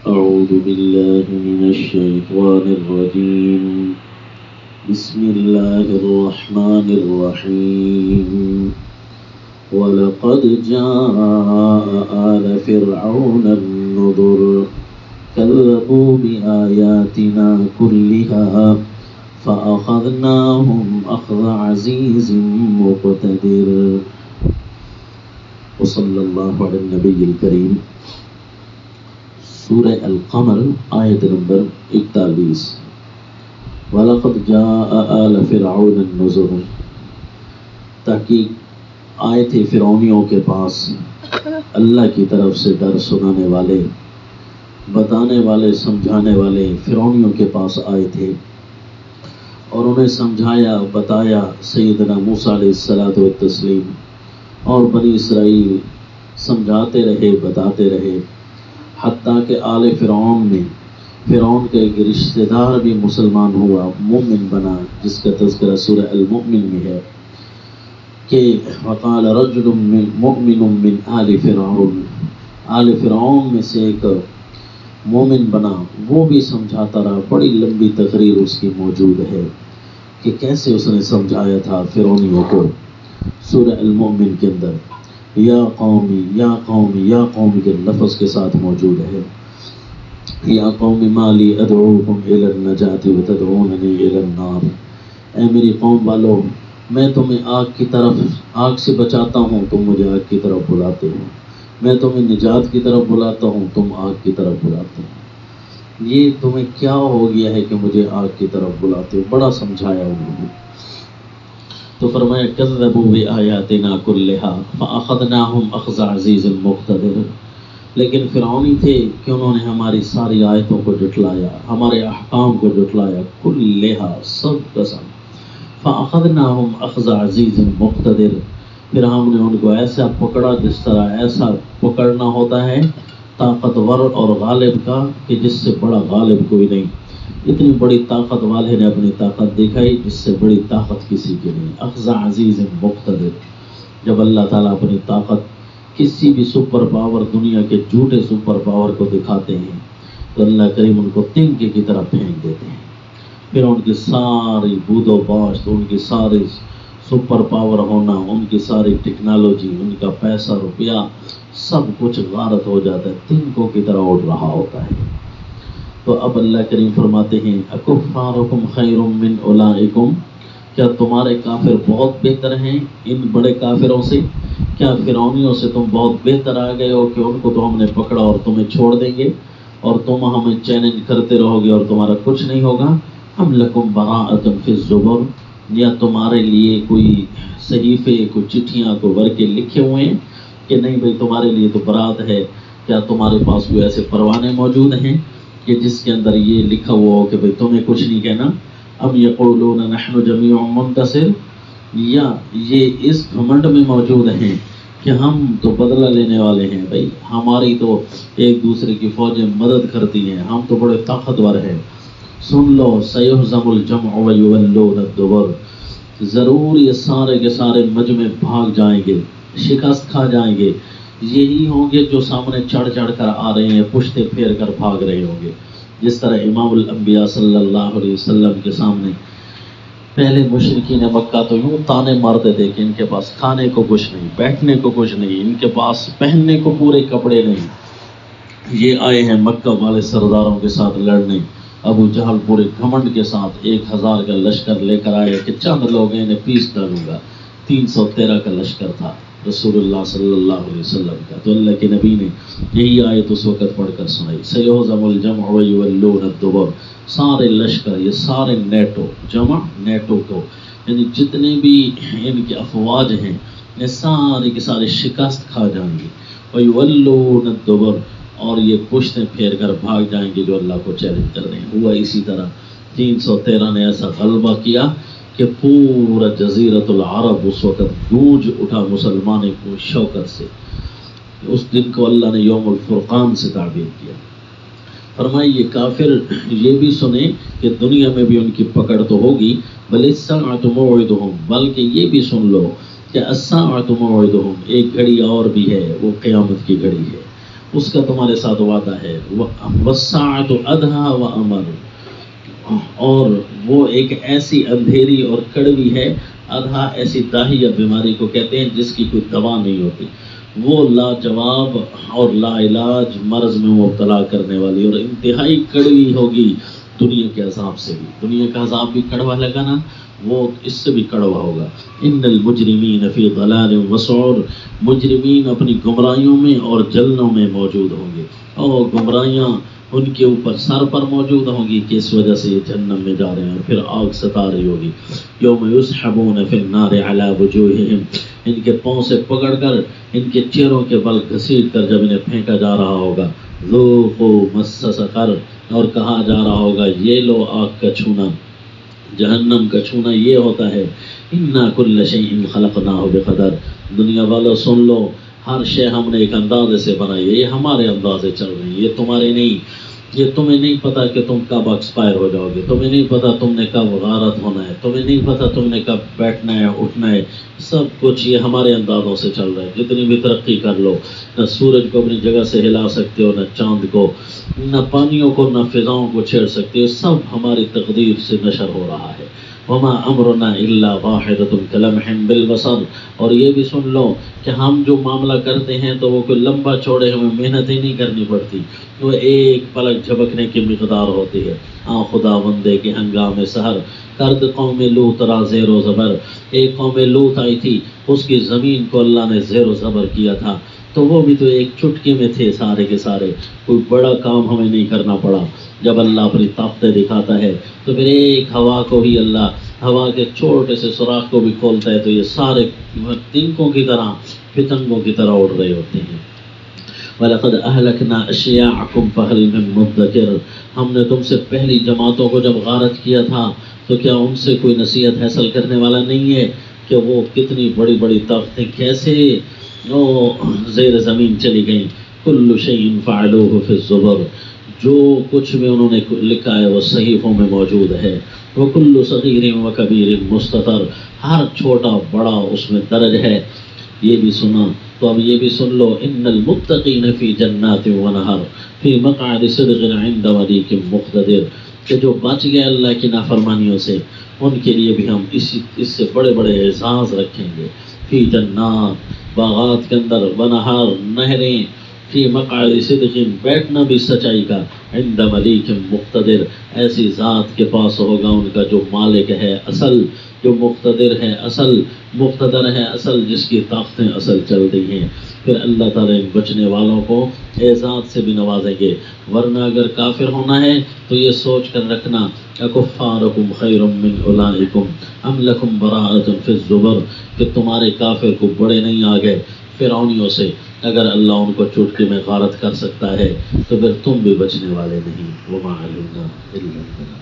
أعوذ بالله من الشيطان الرجيم بسم الله الرحمن الرحيم ولقد جاء آل فرعون النذر كذبوا بآياتنا كلها فأخذناهم أخذ عزيز مقتدر وصلی اللہ علی النبی الکریم۔ سورہ القمر آیت نمبر 41۔ وَلَقَدْ جَاءَ آلَ فِرْعَوْنَ النُّذُرُ، تحقیق آئے تھے فرعونیوں کے پاس اللہ کی طرف سے ڈر سنانے والے، بتانے والے، سمجھانے والے فرعونیوں کے پاس آئے تھے اور انہیں سمجھایا، بتایا سیدنا موسیٰ علیہ الصلوۃ والتسلیم، اور بنی اسرائیل سمجھاتے رہے، بتاتے رہے، حتیٰ کہ آل فرعون میں فرعون کا ایک رشتہ دار بھی مسلمان ہوا، مومن بنا، جس کا تذکرہ سورہ المؤمن میں ہے کہ وقال رجل مؤمن من آل فرعون، آل فرعون میں سے ایک مومن بنا، وہ بھی سمجھاتا رہا۔ بڑی لمبی تقریر اس کی موجود ہے کہ کیسے اس نے سمجھایا تھا فرعونیوں کو۔ سورہ المؤمن کے اندر یا قومی یا قومی یا قومی کے لفظ کے ساتھ موجود ہے۔ یا قوم ما لی ادعوکم الی النجاۃ وتدعوننی الی النار، اے میری قوم والو، میں تمہیں آگ کی طرف، آگ سے بچاتا ہوں، تم مجھے آگ کی طرف بلاتے ہو، میں تمہیں نجات کی طرف بلاتا ہوں، تم آگ کی طرف بلاتے ہو، یہ تمہیں کیا ہو گیا ہے کہ مجھے آگ کی طرف بلاتے ہو؟ بڑا سمجھایا انہوں نے۔ تو فرمایا کذبوا بآیاتنا کلھا فاخذناہم اخذ عزیز مقتدر، لیکن فرعونی تھے کہ انہوں نے ہماری ساری آیتوں کو جھٹلایا، ہمارے احکام کو جھٹلایا، کلھا سب قسم، فاخذناہم اخذ عزیز مقتدر، پھر ہم نے ان کو ایسا پکڑا جس طرح ایسا پکڑنا ہوتا ہے طاقتور اور غالب کا کہ جس سے بڑا غالب کوئی نہیں۔ اتنی بڑی طاقت والے نے اپنی طاقت دکھائی جس سے بڑی طاقت کسی کی نہیں۔ اخذ عزیز مقتدر، جب اللہ تعالیٰ اپنی طاقت کسی بھی سپر پاور، دنیا کے جھوٹے سپر پاور کو دکھاتے ہیں تو اللہ کریم ان کو تنکے کی طرح پھینک دیتے ہیں، پھر ان کی ساری بود و باشت، ان کی ساری سپر پاور ہونا، ان کی ساری ٹیکنالوجی، ان کا پیسہ روپیہ سب کچھ غارت ہو جاتا ہے، تنکوں کی طرح اڑ رہا ہوتا ہے۔ تو اب اللہ کریم فرماتے ہیں اکفارکم خیر من اولئکم، کیا تمہارے کافر بہت بہتر ہیں ان بڑے کافروں سے؟ کیا فرعونیوں سے تم بہت بہتر آ گئے ہو کہ ان کو تو ہم نے پکڑا اور تمہیں چھوڑ دیں گے اور تم ہمیں چیلنج کرتے رہو گے اور تمہارا کچھ نہیں ہوگا؟ ام لکم براءۃ فی الزبر، یا تمہارے لیے کوئی صحیفے، کوئی چٹھیاں، کوئی ورقے لکھے ہوئے ہیں کہ نہیں بھئی تمہارے لیے تو برات ہے؟ کیا تمہارے پاس کوئی ایسے پروانے موجود ہیں کہ جس کے اندر یہ لکھا ہوا ہو کہ بھئی تمہیں کچھ نہیں کہنا؟ ام یقولون نحن جمیع منتصر، یا یہ اس گھمنڈ میں موجود ہیں کہ ہم تو بدلہ لینے والے ہیں، بھئی ہماری تو ایک دوسرے کی فوجیں مدد کرتی ہیں، ہم تو بڑے طاقتور ہیں۔ سن لو سیہزم الجمع ویولون الدبر، ضرور یہ سارے کے سارے مجمع بھاگ جائیں گے، شکست کھا جائیں گے، یہی ہوں گے جو سامنے چڑھ چڑھ کر آ رہے ہیں، پشتے پھیر کر بھاگ رہے ہوں گے۔ جس طرح امام الانبیاء صلی اللہ علیہ وسلم کے سامنے پہلے مشرکین مکہ تو یوں تانے مارتے تھے کہ ان کے پاس کھانے کو کچھ نہیں، بیٹھنے کو کچھ نہیں، ان کے پاس پہننے کو پورے کپڑے نہیں، یہ آئے ہیں مکہ والے سرداروں کے ساتھ لڑنے۔ ابو جہل پورے گھمنڈ کے ساتھ 1000 کا لشکر لے کر آئے کہ چند لوگ انہیں پیس ڈالوں گا، 313 کا لشکر تھا رسول اللہ صلی اللہ علیہ وسلم کا۔ تو اللہ کے نبی نے یہی آیت اس وقت پڑھ کر سنائی، سیہزم الجمع ویولون الدبر، سارے لشکر، یہ سارے نیٹو، جمع نیٹو کو، یعنی جتنے بھی ان کے افواج ہیں یہ سارے کے سارے شکست کھا جائیں گے، ویولون الدبر، اور یہ پشتیں پھیر کر بھاگ جائیں گے جو اللہ کو چیلنج کر رہے ہیں۔ ہوا اسی طرح 313 نے ایسا غلبہ کیا کہ پورا جزیرۃ العرب اس وقت گونج اٹھا مسلمانوں کو شوکت سے۔ اس دن کو اللہ نے یوم الفرقان سے تعبیر کیا۔ فرمائی یہ کافر یہ بھی سنیں کہ دنیا میں بھی ان کی پکڑ تو ہوگی، بل الساعۃ موعدہم، بلکہ یہ بھی سن لو کہ الساعۃ موعدہم، ایک گھڑی اور بھی ہے، وہ قیامت کی گھڑی ہے۔ اس کا تمہارے ساتھ وعدہ ہے. وَالسَّاعَةُ أَدْهَىٰ وَأَمَرُ، اور وہ ایک ایسی اندھیری اور کڑوی ہے. ادھا ایسی داہی یا بیماری کو کہتے ہیں جس کی کوئی دوا نہیں ہوتی، وہ لاجواب اور لا علاج مرض میں مبتلا کرنے والی، اور انتہائی کڑوی ہوگی دنیا کے عذاب سے بھی. دنیا کا عذاب بھی کڑوا لگا نا، وہ اس سے بھی کڑوا ہوگا. ان المجرمین فی ضلال وسعور، مجرمین اپنی گمراہیوں میں اور جلنوں میں موجود ہوں گے، اور گمراہیاں ان کے اوپر سر پر موجود ہوں گی کہ اس وجہ سے یہ جہنم میں جا رہے ہیں، اور پھر آگ ستا رہی ہوگی. یوم یسحبون فی النار علی وجوہہم، ان کے پاؤں سے پکڑ کر ان کے چہروں کے بل گھسیٹ کر جب انہیں پھینکا جا رہا ہوگا. ذوقوا مس سقر، اور کہا جا رہا ہوگا یہ لو آگ کا چھونا، جہنم کا چھونا یہ ہوتا ہے. انا کل شیء خلقناہ بقدر، دنیا والو سن لو، ہر شے ہم نے ایک اندازے سے بنائی ہے، یہ ہمارے اندازے چل رہی ہیں، یہ تمہارے نہیں. یہ تمہیں نہیں پتا کہ تم کب ایکسپائر ہو جاؤ گے، تمہیں نہیں پتا تم نے کب غارت ہونا ہے، تمہیں نہیں پتا تم نے کب بیٹھنا ہے اٹھنا ہے. سب کچھ یہ ہمارے اندازوں سے چل رہا ہے. جتنی بھی ترقی کر لو، نہ سورج کو اپنی جگہ سے ہلا سکتے ہو، نہ چاند کو، نہ پانیوں کو، نہ فضاؤں کو چھیڑ سکتے ہو. سب ہماری تقدیر سے نشر ہو رہا ہے. وما امرنا الا واحدۃ کلمح بالبصر، اور یہ بھی سن لو کہ ہم جو معاملہ کرتے ہیں تو وہ کوئی لمبا چوڑے ہمیں محنت ہی نہیں کرنی پڑتی، وہ ایک پلک جھپکنے کی مقدار ہوتی ہے. خدا بندے کے ہنگام سحر کرد قوم لوط را زیر و زبر. ایک قوم لوط آئی تھی، اس کی زمین کو اللہ نے زیر و زبر کیا تھا، تو وہ بھی تو ایک چٹکی میں تھے سارے کے سارے. کوئی بڑا کام ہمیں نہیں کرنا پڑا. جب اللہ اپنی طاقتیں دکھاتا ہے تو پھر ایک ہوا کو ہی اللہ ہوا کے چھوٹے سے سوراخ کو بھی کھولتا ہے تو یہ سارے تنکوں کی طرح، پتنگوں کی طرح اڑ رہے ہوتے ہیں. وَلَقَدْ أَهْلَكْنَا أَشْيَاعَكُمْ فَهَلْ مِن مُدَّكِرٍ، ہم نے تم سے پہلی جماعتوں کو جب غارت کیا تھا تو کیا ان سے کوئی نصیحت حاصل کرنے والا نہیں ہے کہ وہ کتنی بڑی بڑی طاقتیں کیسے زیر زمین چلی گئیں. كُلُّ شَيْءٍ فَعَلُوهُ فِي الزُّبُرِ، جو کچھ بھی انہوں نے لکھا ہے وہ صحیفوں میں موجود ہے. وَكُلُّ صَغِيرٍ وَكَبِيرٍ مُسْتَطَرٍ، ہر چھوٹا بڑا اس میں درج ہے. یہ بھی سنا تو اب یہ بھی سن لو. ان المتقین فی جنات ونہر فی مقعد صدق عند ملیک مقتدر، کہ جو بچ گئے اللہ کی نافرمانیوں سے ان کے لیے بھی ہم اس سے بڑے بڑے اعزاز رکھیں گے. فی جنات، باغات کے اندر، ونہر، نہریں، فی مقعد صدق، بیٹھنا بھی سچائی کا، عند ملیک مقتدر، ایسی ذات کے پاس ہوگا ان کا جو مالک ہے اصل، جو مقتدر ہے اصل، مقتدر ہے اصل، جس کی طاقتیں اصل چل رہی ہیں. پھر اللہ تعالیٰ ان بچنے والوں کو اعزاز سے بھی نوازیں گے. ورنہ اگر کافر ہونا ہے تو یہ سوچ کر رکھنا، اکفارکم خیر من اولئکم ام لکم براءۃ فی الزبر، کہ تمہارے کافر کو بڑے نہیں آ گئے فرعونیوں سے. اگر اللہ ان کو چٹکی میں غارت کر سکتا ہے تو پھر تم بھی بچنے والے نہیں. وما علینا الا البلاغ.